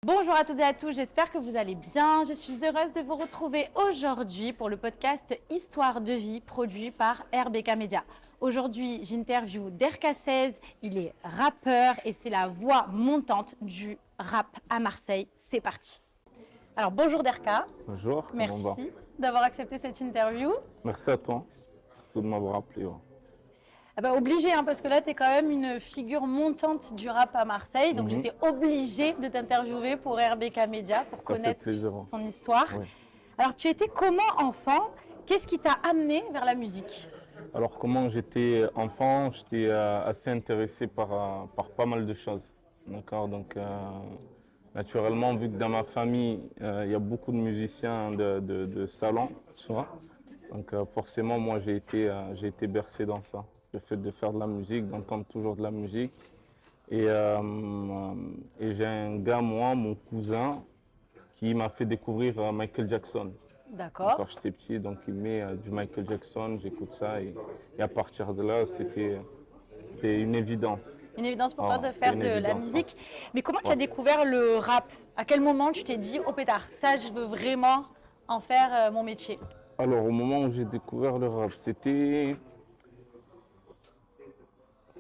Bonjour à toutes et à tous, j'espère que vous allez bien. Je suis heureuse de vous retrouver aujourd'hui pour le podcast Histoire de vie produit par RBK Media. Aujourd'hui, j'interviewe Derka 16, il est rappeur et c'est la voix montante du rap à Marseille. C'est parti. Alors bonjour Derka. Bonjour, comment va? Merci d'avoir accepté cette interview. Merci à toi, surtout de m'avoir appelé. Ouais. Ah bah, obligé, hein, parce que là, tu es quand même une figure montante du rap à Marseille. Donc, j'étais obligée de t'interviewer pour RBK Media, pour Ça fait connaître plaisir. ton histoire. Ouais. Alors, tu étais comment enfant? Qu'est-ce qui t'a amené vers la musique? Alors, comment j'étais enfant, j'étais assez intéressé par pas mal de choses. D'accord, donc, naturellement, vu que dans ma famille, il y a beaucoup de musiciens de salon, tu vois. Donc, forcément, moi, j'ai été bercé dans ça. Le fait de faire de la musique, d'entendre toujours de la musique. Et j'ai un gars, moi, mon cousin, qui m'a fait découvrir Michael Jackson. D'accord. Quand j'étais petit, donc il met du Michael Jackson, j'écoute ça et à partir de là, c'était une évidence. Une évidence pour toi de C'était faire une de la évidence, musique. Mais comment tu as Ouais. découvert le rap? À quel moment tu t'es dit, oh pétard, ça, je veux vraiment en faire mon métier? Alors, au moment où j'ai découvert le rap, c'était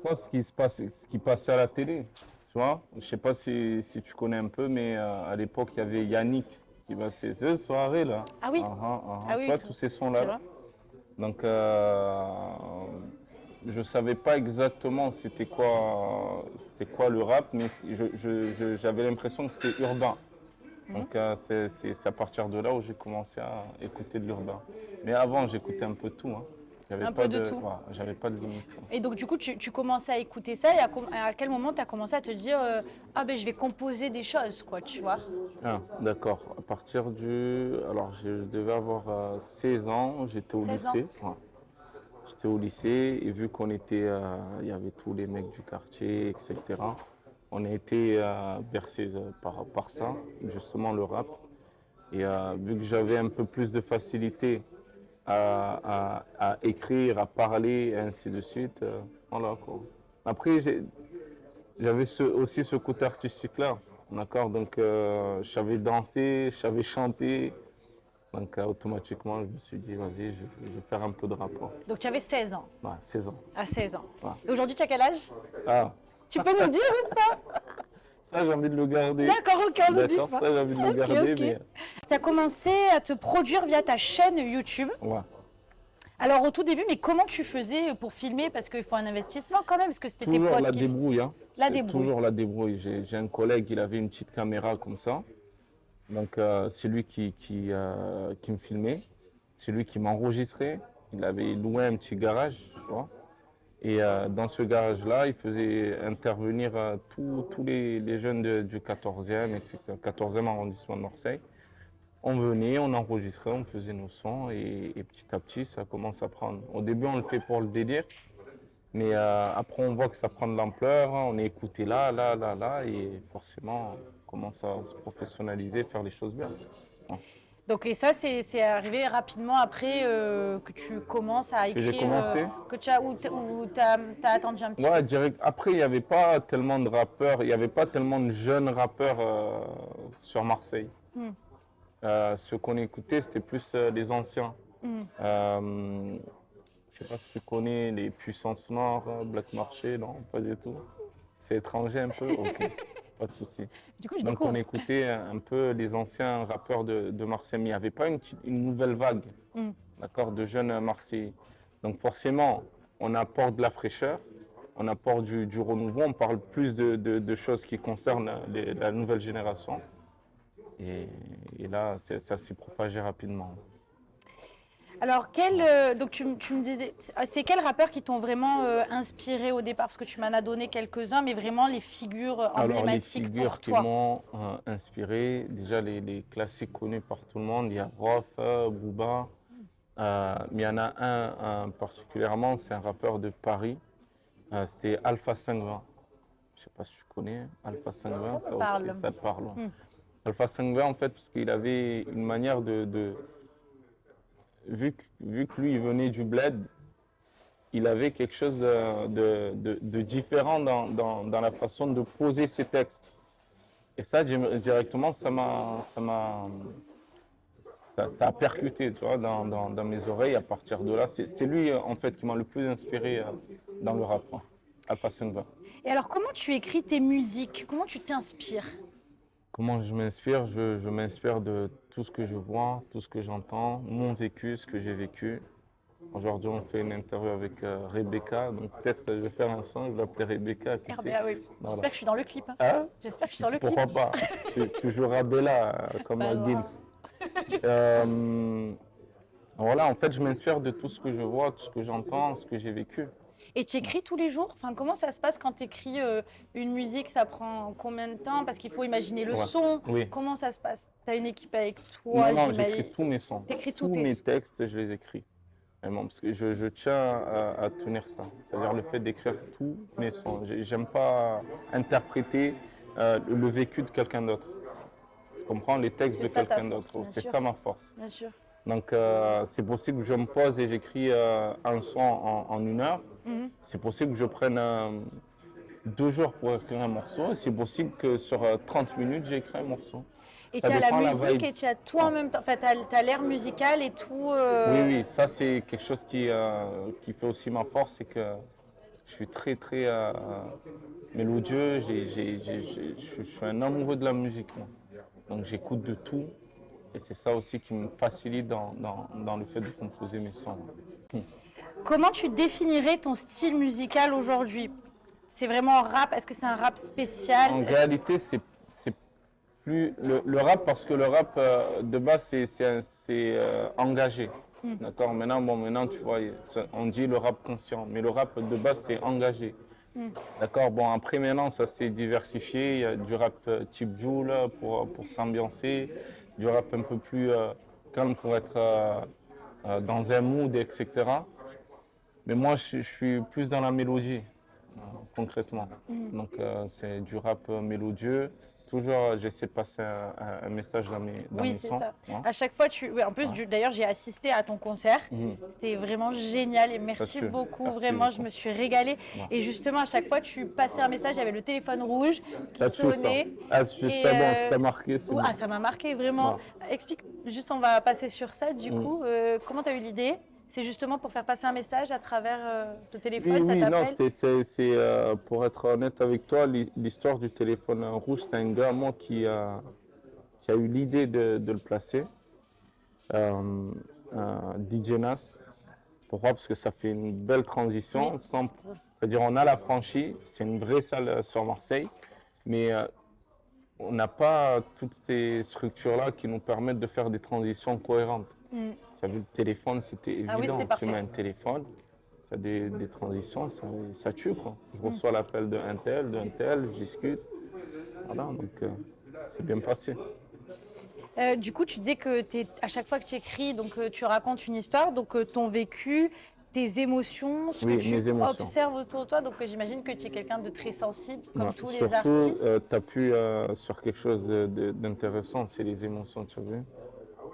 quoi ce qui passait à la télé, tu vois? Je sais pas si tu connais un peu, mais à l'époque, il y avait Yannick qui passait ces soirées là. Ah oui. Ah Tu oui, vois, tous ces sons-là. c'est vrai. Donc, je savais pas exactement c'était quoi le rap, mais j'avais l'impression que c'était urbain. Donc, c'est à partir de là où j'ai commencé à écouter de l'urbain. Mais avant, j'écoutais un peu tout. Hein. Un peu de tout. Ouais, j'avais pas de limite. Ouais. Et donc, du coup, tu commençais à écouter ça et à quel moment tu as commencé à te dire ah ben je vais composer des choses, quoi, tu vois? Ah, d'accord. À partir alors, je devais avoir 16 ans, j'étais au 16 ans. lycée. Ouais. J'étais au lycée et vu qu'on était, il y avait tous les mecs du quartier, etc. On a été bercés par ça, justement le rap. Et vu que j'avais un peu plus de facilité à écrire, à parler, et ainsi de suite, voilà quoi. Après, j'avais aussi ce côté artistique-là, d'accord? Donc, je savais danser, je savais chanter. Donc, automatiquement, je me suis dit, vas-y, je vais faire un peu de rap. Ouais. Donc, tu avais 16 ans. Ouais, 16 ans. À 16 ans. Ouais. Et aujourd'hui, tu as quel âge? Ah, Tu peux nous dire ou pas? ça, j'ai envie de le garder. D'accord, ok, on nous dit D'accord, pas. ça, j'ai envie de le Ok, garder, ok. mais Tu as commencé à te produire via ta chaîne YouTube. ouais. Alors, au tout début, mais comment tu faisais pour filmer? Parce qu'il faut un investissement quand même, parce que c'était tes Toujours potes la qui... débrouille. Hein. La C'est débrouille. Toujours la débrouille. J'ai un collègue, il avait une petite caméra comme ça. Donc, c'est lui qui me filmait. C'est lui qui m'enregistrait. Il avait loué un petit garage, tu vois. Et dans ce garage-là, il faisait intervenir tous les jeunes du 14e, etc., 14e arrondissement de Marseille. On venait, on enregistrait, on faisait nos sons et petit à petit, ça commence à prendre. Au début, on le fait pour le délire, mais après, on voit que ça prend de l'ampleur. Hein. On est écouté là, et forcément, on commence à se professionnaliser, faire les choses bien. Hein. Donc, et ça, c'est arrivé rapidement après que tu commences à Que écrire. j'ai commencé Ou t'as attendu un petit peu? Ouais, direct. Après, il n'y avait pas tellement de rappeurs, il n'y avait pas tellement de jeunes rappeurs sur Marseille. Ce qu'on écoutait, c'était plus les anciens. Je sais pas si tu connais les Puissances Noires, Black Marché, non, pas du tout. C'est étranger un peu, ok, pas de souci. Du coup, je Donc on découvre. écoutait un peu les anciens rappeurs de Marseille, mais il n'y avait pas une nouvelle vague, d'accord, de jeunes Marseillais. Donc forcément, on apporte de la fraîcheur, on apporte du renouveau, on parle plus de choses qui concernent la nouvelle génération. Et là, ça s'est propagé rapidement. Alors, donc tu me disais, c'est quels rappeurs qui t'ont vraiment inspiré au départ? Parce que tu m'en as donné quelques-uns, mais vraiment les figures Alors, les emblématiques figures pour qui toi. m'ont inspiré, déjà les classiques connus par tout le monde, il y a Rof, Booba, mais il y en a un particulièrement, c'est un rappeur de Paris, c'était Alpha 520. Je ne sais pas si tu connais, Alpha 520, Ça me parle. ça te parle. Ouais. Alpha 520, en fait, parce qu'il avait une manière vu que lui, il venait du bled, il avait quelque chose de différent dans la façon de poser ses textes. Et ça, directement, ça a percuté, tu vois, dans mes oreilles. À partir de là, c'est lui, en fait, qui m'a le plus inspiré dans le rap, quoi. Alpha Senga. Et alors, comment tu écris tes musiques? Comment tu t'inspires? Comment je m'inspire? Je m'inspire de tout ce que je vois, tout ce que j'entends, mon vécu, ce que j'ai vécu. Aujourd'hui, on fait une interview avec Rebecca, donc peut-être que je vais faire un son, je vais l'appeler Rebecca, qui sait. RBA, oui. Voilà. J'espère que je suis dans le clip. Hein. Hein? J'espère que je suis dans le clip. Pourquoi pas? Tu joueras Bella comme Pas Gims. grave. Voilà, en fait, je m'inspire de tout ce que je vois, tout ce que j'entends, ce que j'ai vécu. Et tu écris tous les jours? Enfin, comment ça se passe quand tu écris une musique? Ça prend combien de temps? Parce qu'il faut imaginer le Ouais. son. Oui. Comment ça se passe? Tu as une équipe avec toi? Non, j'imagine. j'écris tous mes sons. T'écris tous Tous tes mes sons. textes, je les écris. Vraiment, parce que je tiens à tenir ça. C'est-à-dire le fait d'écrire tous mes sons. J'aime pas interpréter le vécu de quelqu'un d'autre. Je comprends les textes C'est de ça ta quelqu'un force, d'autre. bien C'est sûr. ça ma force. Bien sûr. Donc c'est possible que je me pose et j'écris un son en 1 heure. Mhm. C'est possible que je prenne 2 jours pour écrire un morceau. C'est possible que sur 30 minutes, j'ai écrit un morceau. Et Ça tu as la dépend la musique vibe. et tu as tout en même temps. Enfin, tu as l'air musical et tout. Oui, oui, ça c'est quelque chose qui fait aussi ma force, c'est que je suis très très mélodieux, je suis un amoureux de la musique, moi. Donc j'écoute de tout et c'est ça aussi qui me facilite dans le fait de composer mes sons. Comment tu définirais ton style musical aujourd'hui? C'est vraiment rap? Est-ce que c'est un rap spécial? En réalité, c'est plus le rap, parce que le rap de base c'est engagé. D'accord. Maintenant tu vois, on dit le rap conscient, mais le rap de base c'est engagé. D'accord. Bon, après maintenant ça s'est diversifié. Il y a du rap type Jul pour s'ambiancer, du rap un peu plus calme pour être dans un mood, etc. Mais moi je suis plus dans la mélodie, concrètement. Donc c'est du rap mélodieux. Toujours, j'essaie de passer un message dans mes Oui, c'est sons. ça. Hein. À chaque fois, oui, en plus, d'ailleurs, j'ai assisté à ton concert. Mhm. C'était vraiment génial et merci Merci. beaucoup. Merci Vraiment, beaucoup. je me suis régalée. Ouais. Et justement, à chaque fois, tu passais un message, il y avait le téléphone rouge qui T'as tout ça. sonnait. Ah, c'est bon, ça t'a marqué, c'est bon. Ah, ça m'a marqué vraiment. Ouais. Explique, juste, on va passer sur ça. Du Mhm. coup, comment tu as eu l'idée? C'est justement pour faire passer un message à travers ce téléphone, Oui, ça non, t'appelle? c'est pour être honnête avec toi, l'histoire du téléphone rouge, c'est un gars, moi, qui a eu l'idée de le placer. DJ Nas. Pourquoi? Parce que ça fait une belle transition. Oui, C'est-à-dire, on a la franchise, c'est une vraie salle sur Marseille, mais on n'a pas toutes ces structures-là qui nous permettent de faire des transitions cohérentes. Mm. Tu as vu, le téléphone, c'était évident. Ah oui, c'était parfait. Tu mets un téléphone, tu as des transitions, ça tue, quoi. Je reçois l'appel d'un tel, je discute. Voilà, donc c'est bien passé. Du coup, tu disais que à chaque fois que tu écris, donc tu racontes une histoire, donc ton vécu, tes émotions, ce Oui, que tu mes émotions. observes autour de toi. Donc j'imagine que tu es quelqu'un de très sensible, comme Ouais, tous les surtout, artistes. tu appuies sur quelque chose d'intéressant, c'est les émotions, tu as vu?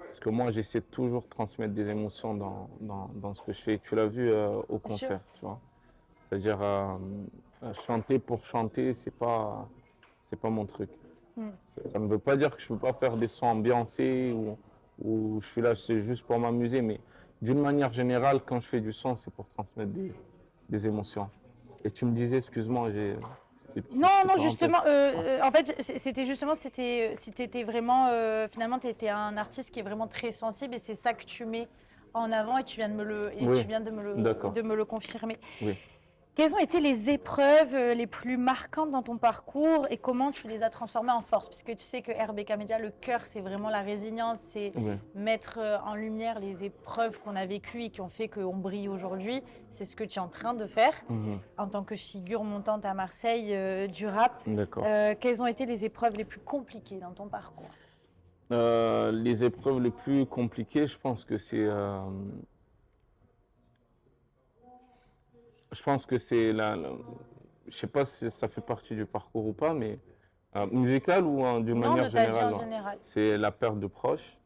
Parce que moi, j'essaie toujours de transmettre des émotions dans ce que je fais. Tu l'as vu au concert, tu vois. C'est-à-dire, chanter pour chanter, c'est pas mon truc. Ça ne veut pas dire que je ne peux pas faire des sons ambiancés ou je suis là, c'est juste pour m'amuser. Mais d'une manière générale, quand je fais du son, c'est pour transmettre des émotions. Et tu me disais, excuse-moi, Non, justement, en fait, c'était justement, si tu étais vraiment, finalement, tu étais un artiste qui est vraiment très sensible et c'est ça que tu mets en avant et tu viens de me le confirmer. Oui. Quelles ont été les épreuves les plus marquantes dans ton parcours et comment tu les as transformées en force? Puisque tu sais que RBK Media, le cœur, c'est vraiment la résilience, c'est mettre en lumière les épreuves qu'on a vécues et qui ont fait qu'on brille aujourd'hui. C'est ce que tu es en train de faire en tant que figure montante à Marseille du rap. D'accord. Quelles ont été les épreuves les plus compliquées dans ton parcours? Les épreuves les plus compliquées, je pense que c'est... Je pense que c'est je sais pas si ça fait partie du parcours ou pas, mais musical ou d'une manière générale. En général. C'est la perte de proches,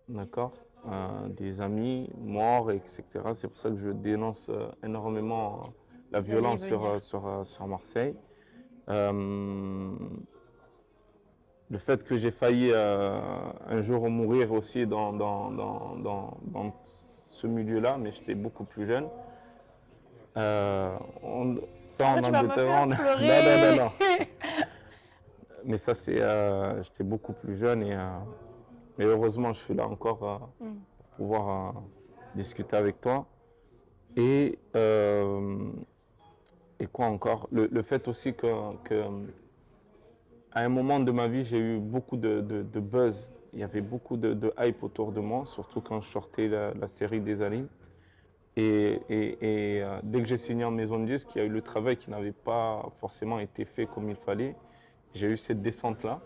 d'accord, des amis morts, etc. C'est pour ça que je dénonce énormément la violence sur Marseille. le fait que j'ai failli un jour mourir aussi dans ce milieu-là, mais j'étais beaucoup plus jeune. Ça, Après, on tu en vas me détaille. faire Non, pleurer. non, non. Mais ça, c'est, j'étais beaucoup plus jeune mais heureusement, je suis là encore Mm. pour pouvoir discuter avec toi. Et, euh, et quoi encore? Le fait aussi que à un moment de ma vie, j'ai eu beaucoup de buzz. Il y avait beaucoup de hype autour de moi, surtout quand je sortais la série des animes. Dès que j'ai signé en maison de disque, il y a eu le travail qui n'avait pas forcément été fait comme il fallait. J'ai eu cette descente-là,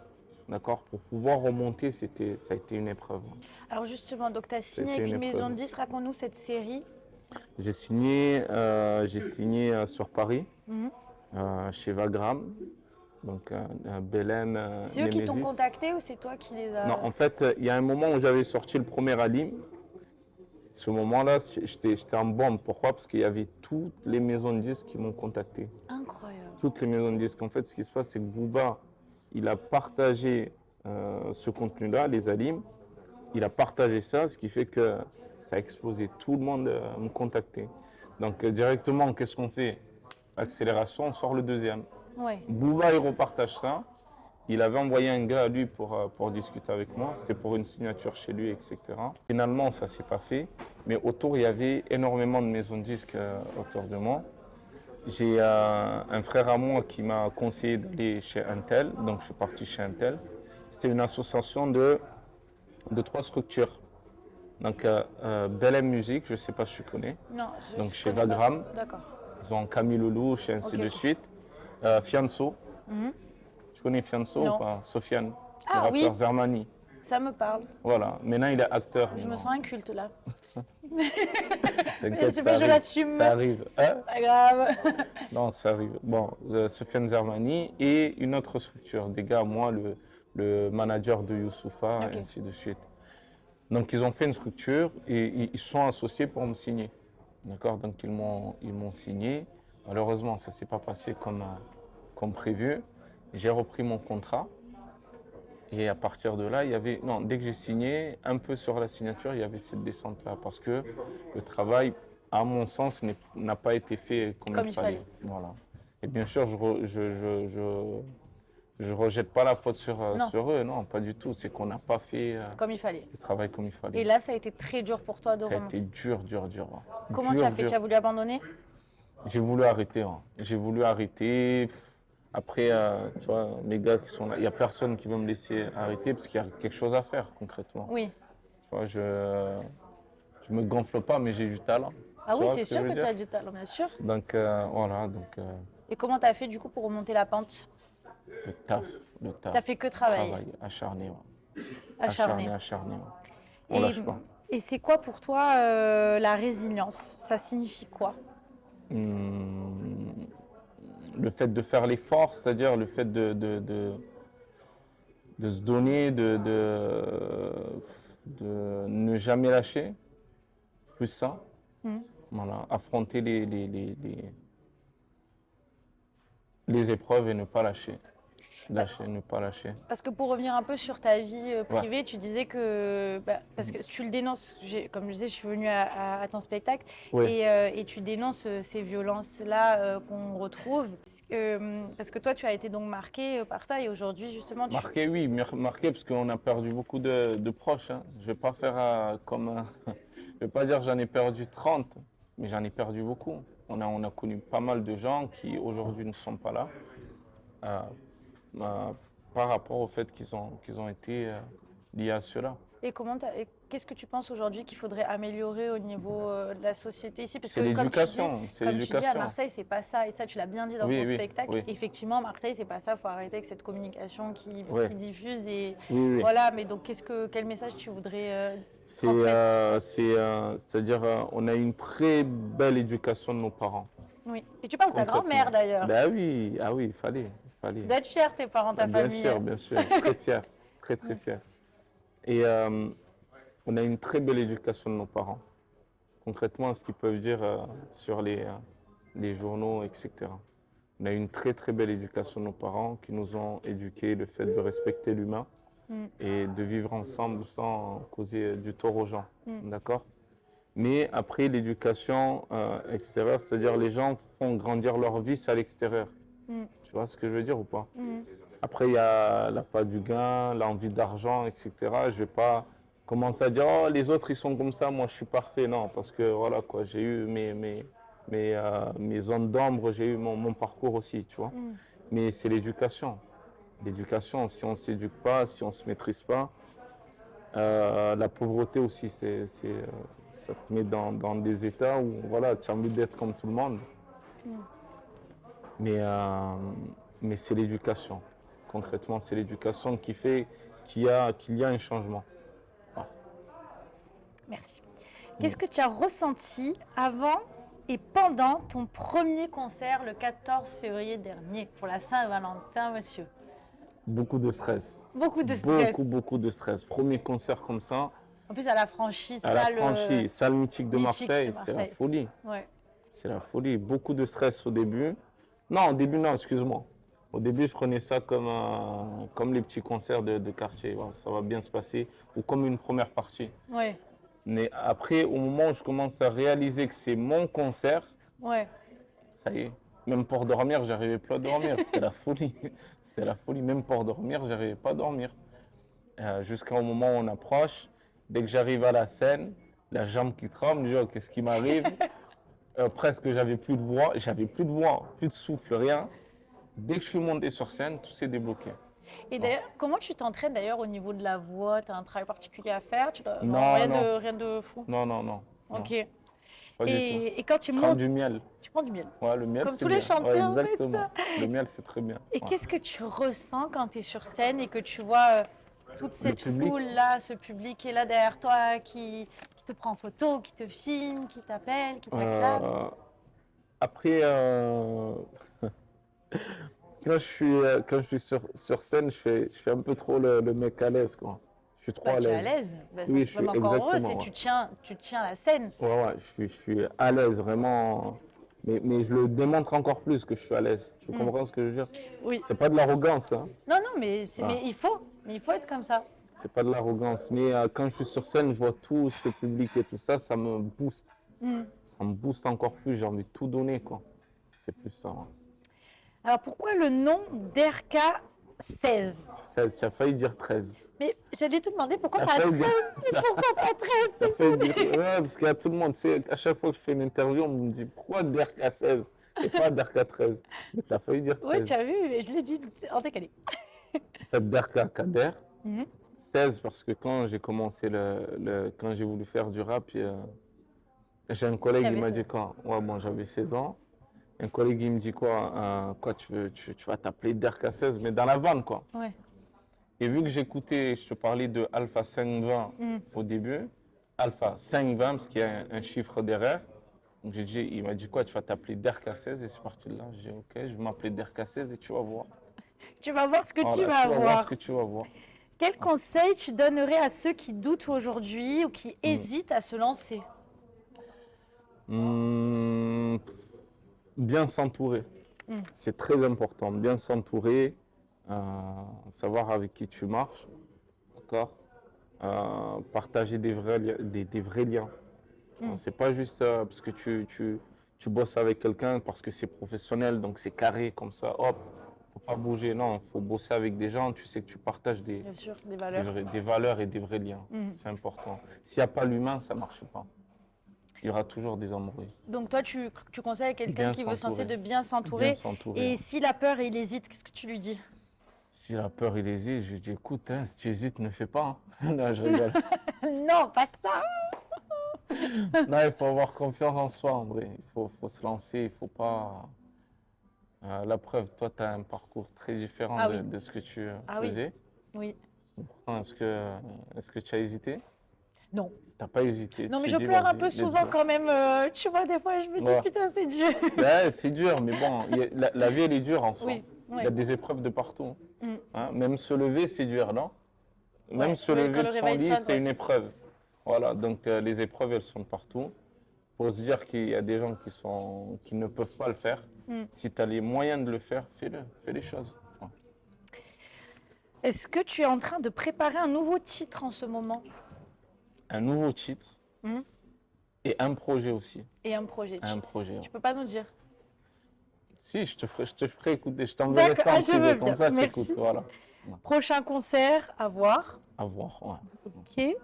d'accord? Pour pouvoir remonter, ça a été une épreuve. Alors justement, donc tu as signé C'était avec une une maison épreuve. de disques. Raconte-nous cette série. J'ai signé sur Paris, Mhm. chez Vagram, donc Belen, C'est eux qui t'ont Nemesis. contacté ou c'est toi qui les as... Non, en fait, il y a un moment où j'avais sorti le premier Alim. Ce moment-là, j'étais en bombe. Pourquoi? Parce qu'il y avait toutes les maisons de disques qui m'ont contacté. Incroyable. Toutes les maisons de disques. En fait, ce qui se passe, c'est que Booba, il a partagé ce contenu-là, les Alim. Il a partagé ça, ce qui fait que ça a explosé. Tout le monde me contactait. Donc, directement, qu'est-ce qu'on fait? Accélération, on sort le deuxième. Ouais. Booba, il repartage ça. Il avait envoyé un gars à lui pour discuter avec moi. C'était pour une signature chez lui, etc. Finalement, ça ne s'est pas fait. Mais autour, il y avait énormément de maisons de disques autour de moi. J'ai un frère à moi qui m'a conseillé d'aller chez Intel. Donc, je suis parti chez Intel. C'était une association de 3 structures. Donc, Belém Musique, je ne sais pas si tu connais. Non, Donc, je chez connais pas Vagram. forcément. D'accord. Ils ont Camille Loulou, chez ainsi Ok. de suite. Fianso. Mhm. Tu connais Fianso Non. ou pas? Sofiane, Ah le rappeur oui. Zermani. Ça me parle. Voilà, maintenant il est acteur. Je me maintenant. sens inculte là. T'inquiète, Je ça arrive. l'assume. Ça arrive. Hein? Pas grave. Non, ça arrive. Bon, Sofiane Zermani et une autre structure, des gars, moi, le manager de Youssoufa, Ok. et ainsi de suite. Donc ils ont fait une structure et ils sont associés pour me signer. D'accord? Donc ils m'ont signé. Malheureusement, ça ne s'est pas passé comme prévu. J'ai repris mon contrat. Et à partir de là, il y avait. Non, dès que j'ai signé, un peu sur la signature, il y avait cette descente-là. Parce que le travail, à mon sens, n'a pas été fait comme il fallait. Voilà. Et bien sûr, je rejette pas la faute sur eux. Non, pas du tout. C'est qu'on n'a pas fait Comme il fallait. le travail comme il fallait. Et là, ça a été très dur pour toi de Ça a remonter. été dur, dur, dur. Comment Dur, tu as fait? dur. Tu as voulu abandonner? J'ai voulu arrêter. J'ai voulu arrêter. Après, tu vois, mes gars qui sont là, il n'y a personne qui veut me laisser arrêter parce qu'il y a quelque chose à faire concrètement. Oui. Tu vois, je me gonfle pas, mais j'ai du talent. Ah Tu oui, vois c'est ce que sûr je que veux tu as dire? du talent, bien sûr. Donc, voilà, Et comment tu as fait du coup pour remonter la pente? le taf. Tu n'as fait que travailler, Travail acharné. Ouais. acharné. Acharné. Ouais. On lâche pas. Et c'est quoi pour toi la résilience? Ça signifie quoi? Le fait de faire l'effort, c'est-à-dire le fait de se donner, de ne jamais lâcher, plus ça. Voilà, affronter les épreuves et ne pas lâcher. Ne pas lâcher. Parce que pour revenir un peu sur ta vie privée, tu disais que, parce que tu le dénonces, comme je disais, je suis venue à ton spectacle, Oui. et tu dénonces ces violences-là qu'on retrouve. Parce que toi, tu as été donc marqué par ça, et aujourd'hui, justement, Marqué, oui, marqué parce qu'on a perdu beaucoup de proches. Hein. Je ne vais pas faire comme... je vais pas dire j'en ai perdu 30, mais j'en ai perdu beaucoup. On a connu pas mal de gens qui aujourd'hui ne sont pas là. Par rapport au fait qu'ils ont été liés à cela. Et qu'est-ce que tu penses aujourd'hui qu'il faudrait améliorer au niveau de la société ici? Parce C'est que l'éducation. comme tu dis, à Marseille, c'est pas ça. Et ça, tu l'as bien dit dans ton spectacle. Oui. Effectivement, Marseille, c'est pas ça. Il faut arrêter avec cette communication qui diffuse. Et Oui. voilà. Mais donc, quel message tu voudrais c'est-à-dire, on a une très belle éducation de nos parents. Oui. Et tu parles de ta grand-mère d'ailleurs. Ben oui, ah oui, il fallait. D'être fier, tes parents, ta famille. Bien sûr, très fier, très fier. Et on a une très belle éducation de nos parents. Concrètement, ce qu'ils peuvent dire sur les journaux, etc. On a eu une très très belle éducation de nos parents qui nous ont éduqués le fait de respecter l'humain et de vivre ensemble sans causer du tort aux gens. D'accord? Mais après, l'éducation extérieure, c'est-à-dire les gens font grandir leur vice à l'extérieur. Tu vois ce que je veux dire ou pas? Après, il y a l'appât du gain, l'envie d'argent, etc. Je ne vais pas commencer à dire, oh, les autres, ils sont comme ça, moi, je suis parfait. Non, parce que voilà, quoi, j'ai eu mes zones d'ombre, j'ai eu mon parcours aussi, tu vois. Mais c'est l'éducation. L'éducation, si on ne s'éduque pas, si on ne se maîtrise pas, la pauvreté aussi, ça te met dans des états où voilà, tu as envie d'être comme tout le monde. Mais c'est l'éducation. Concrètement, c'est l'éducation qui fait qu'il y a un changement. Merci. Qu'est-ce que tu as ressenti avant et pendant ton premier concert le 14 février dernier pour la Saint-Valentin, monsieur? Beaucoup de stress. Beaucoup de stress. Beaucoup de stress. Premier concert comme ça. En plus, à la franchise, salle mythique de Marseille, c'est la folie. Ouais. C'est la folie. Beaucoup de stress au début. Non, au début, non, excuse-moi. Au début, je prenais ça comme les petits concerts de quartier. Voilà, ça va bien se passer. Ou comme une première partie. Ouais. Mais après, au moment où je commence à réaliser que c'est mon concert, ça y est. Même pour dormir, j'arrivais pas à dormir. C'était la folie. C'était la folie. Même pour dormir, j'arrivais pas à dormir. Jusqu'au moment où on approche. Dès que j'arrive à la scène, la jambe qui tremble, je dis, oh, qu'est-ce qui m'arrive? Presque, j'avais plus de voix, plus de souffle, rien. Dès que je suis monté sur scène, tout s'est débloqué. Et d'ailleurs, comment tu t'entraînes d'ailleurs au niveau de la voix? Tu as un travail particulier à faire? Non, rien de fou? Non. Ok. Non, pas du tout. Et quand tu Je prends montes, du miel. tu prends du miel. Ouais, le miel, Comme c'est tous les bien. chanteurs, Ouais, exactement. en fait. Le miel, c'est très bien. Et Ouais. qu'est-ce que tu ressens quand tu es sur scène et que tu vois toute cette foule-là, ce public qui est là derrière toi, qui te prend en photo, qui te filme, qui t'appelle, qui t'acclame? Après, quand je suis sur scène, je fais un peu trop le mec à l'aise, quoi. Je suis trop à l'aise. Tu es à l'aise. Oui, je suis encore heureux, exactement. tu tiens la scène. Ouais, je suis à l'aise, vraiment. Mais je le démontre encore plus que je suis à l'aise. Tu comprends ce que je veux dire? Oui. C'est pas de l'arrogance, hein. Non, mais il faut être comme ça. C'est pas de l'arrogance. Mais quand je suis sur scène, je vois tout ce public et tout ça, ça me booste. Ça me booste encore plus. J'ai envie de tout donner, quoi. C'est plus ça. Hein. Alors pourquoi le nom d'RK16? 16, tu as failli dire 13. Mais j'allais te demander pourquoi pas 13? Pourquoi pas 13? Ouais, parce qu'il y a tout le monde. À chaque fois que je fais une interview, on me dit pourquoi DRK16 et pas DRK13. Mais tu as failli dire 13. Oui, tu as vu, mais je l'ai dit en décalé. En fait, DRK, Kader. 16 parce que quand j'ai commencé quand j'ai voulu faire du rap, j'ai un collègue qui m'a dit quoi? Ouais, bon, j'avais 16 ans. Un collègue il me dit quoi? Tu vas t'appeler DRK16, mais dans la vanne, quoi. Ouais. Et vu que j'écoutais, je te parlais de Alpha 520 au début, Alpha 520 parce qu'il y a un chiffre derrière. Donc il m'a dit quoi? Tu vas t'appeler DRK16 et c'est parti de là. J'ai dit ok, je vais m'appeler DRK16 et tu vas voir. Tu vas voir ce que tu vas voir. voir ce que tu vas voir. Quel conseil tu donnerais à ceux qui doutent aujourd'hui ou qui hésitent à se lancer? Bien s'entourer. C'est très important. Bien s'entourer, savoir avec qui tu marches, d'accord? Partager des vrais liens. C'est pas juste parce que tu bosses avec quelqu'un parce que c'est professionnel, donc c'est carré comme ça, hop. Pas bouger, non, il faut bosser avec des gens, tu sais que tu partages des valeurs et des vrais liens. C'est important. S'il n'y a pas l'humain, ça ne marche pas. Il y aura toujours des embrouilles. Donc toi, tu conseilles à quelqu'un qui veut se lancer de bien s'entourer. Et si la peur, il hésite, qu'est-ce que tu lui dis? Si la peur, il hésite, je lui dis, écoute, si tu hésites, ne fais pas. Hein. Non, je rigole. Non, pas ça. Non, il faut avoir confiance en soi, en vrai. Il faut se lancer, il ne faut pas... la preuve, toi, tu as un parcours très différent de ce que tu faisais. Oui. Pourtant, est-ce que tu as hésité? Non. Tu n'as pas hésité. Non, mais je pleure un peu souvent quand même. Tu vois, des fois, je me dis, putain, c'est dur. Ouais, c'est dur, mais bon, la vie, elle est dure en soi. Oui. Il y a des épreuves de partout. Hein? Même se lever, c'est dur, non? Même se lever de son lit, c'est une épreuve. Voilà, donc les épreuves, elles sont partout. faut se dire qu'il y a des gens qui ne peuvent pas le faire. Si tu as les moyens de le faire, fais-le, fais les choses. Ouais. Est-ce que tu es en train de préparer un nouveau titre en ce moment? Un nouveau titre et un projet aussi. Et un projet. Un projet. Tu peux pas nous dire? Si, je te ferai écouter, je t'enverrai D'accord, ça en je veux privé, bien, comme ça tu merci. écoutes. Voilà. Prochain concert à voir. À voir, ouais. Ok.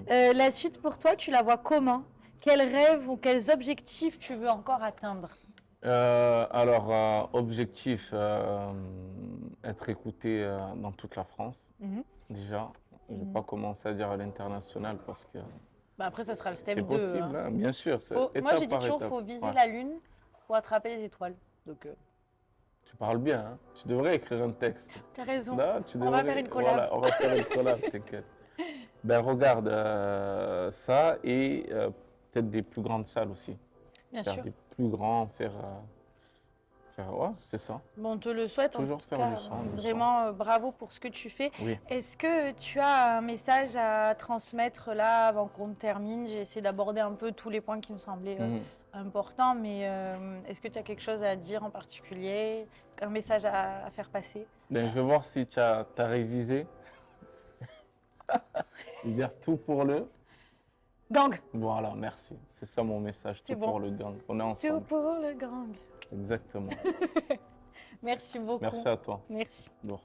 La suite pour toi, tu la vois comment? Quels rêves ou quels objectifs tu veux encore atteindre? Objectif, être écouté dans toute la France, déjà. Je ne vais pas commencer à dire à l'international parce que Bah après, ça sera le step c'est 2. possible, hein, bien sûr. C'est Moi, étape j'ai dit par toujours, il étape. faut viser Ouais. la lune pour attraper les étoiles. Donc, Tu parles bien, hein. Tu devrais écrire un texte. tu as raison. Là, tu On va devrais- faire une collab. Voilà, on va faire une collab, t'inquiète. Ben regarde ça et peut-être des plus grandes salles aussi. Bien Faire sûr. des plus grands, ouais, c'est ça. Bon, on te le souhaite. Toujours en tout faire cas, du son, du vraiment, bravo pour ce que tu fais. Oui. Est-ce que tu as un message à transmettre là avant qu'on termine? J'ai essayé d'aborder un peu tous les points qui me semblaient importants, mais est-ce que tu as quelque chose à dire en particulier? Un message à faire passer? Ben, je vais voir si tu as révisé. Dire tout pour le. Gang! Voilà, merci. C'est ça mon message, C'est tout bon. pour le gang. On est Tout ensemble. pour le gang. Exactement. Merci beaucoup. Merci à toi. Merci. Lourd.